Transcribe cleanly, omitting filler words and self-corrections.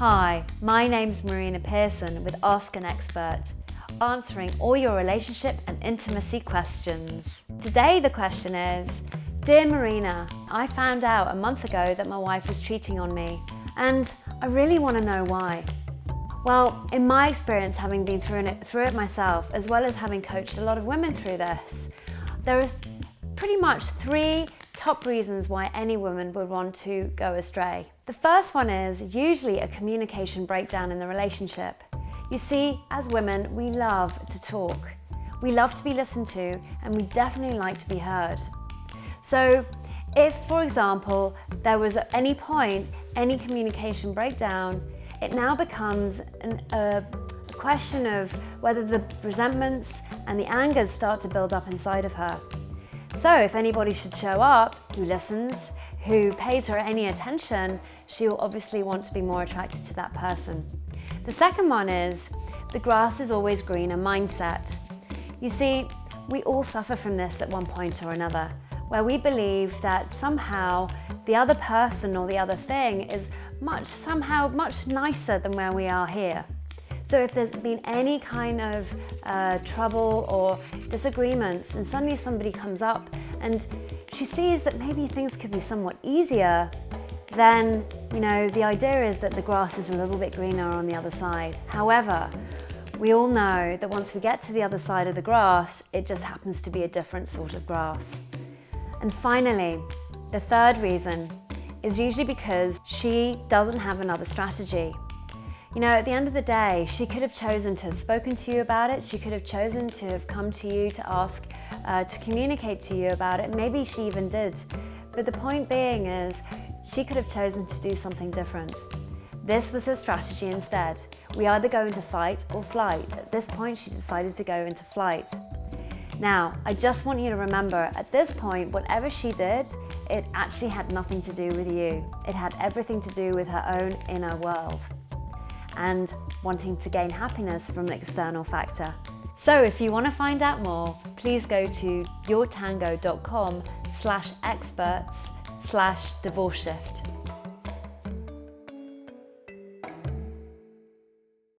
Hi, my name's Marina Pearson with Ask an Expert, answering all your relationship and intimacy questions. Today the question is, Dear Marina, I found out a month ago that my wife was cheating on me, and I really want to know why. Well, in my experience, having been through it myself, as well as having coached a lot of women through this, there is pretty much 3 top reasons why any woman would want to go astray. The first one is usually a communication breakdown in the relationship. You see, as women, we love to talk. We love to be listened to, and we definitely like to be heard. So if, for example, there was at any point any communication breakdown, it now becomes a question of whether the resentments and the angers start to build up inside of her. So if anybody should show up who listens, who pays her any attention, she will obviously want to be more attracted to that person. The second one is the grass is always greener mindset. You see, we all suffer from this at one point or another, where we believe that somehow the other person or the other thing is somehow much nicer than where we are here. So if there's been any kind of trouble or disagreements, and suddenly somebody comes up and she sees that maybe things could be somewhat easier, then the idea is that the grass is a little bit greener on the other side. However, we all know that once we get to the other side of the grass, it just happens to be a different sort of grass. And finally, the third reason is usually because she doesn't have another strategy. At the end of the day, she could have chosen to have spoken to you about it. She could have chosen to have come to you to ask, to communicate to you about it. Maybe she even did. But the point being is, she could have chosen to do something different. This was her strategy instead. We either go into fight or flight. At this point, she decided to go into flight. Now, I just want you to remember, at this point, whatever she did, it actually had nothing to do with you. It had everything to do with her own inner world and wanting to gain happiness from an external factor. So if you want to find out more, please go to yourtango.com/experts/divorce shift.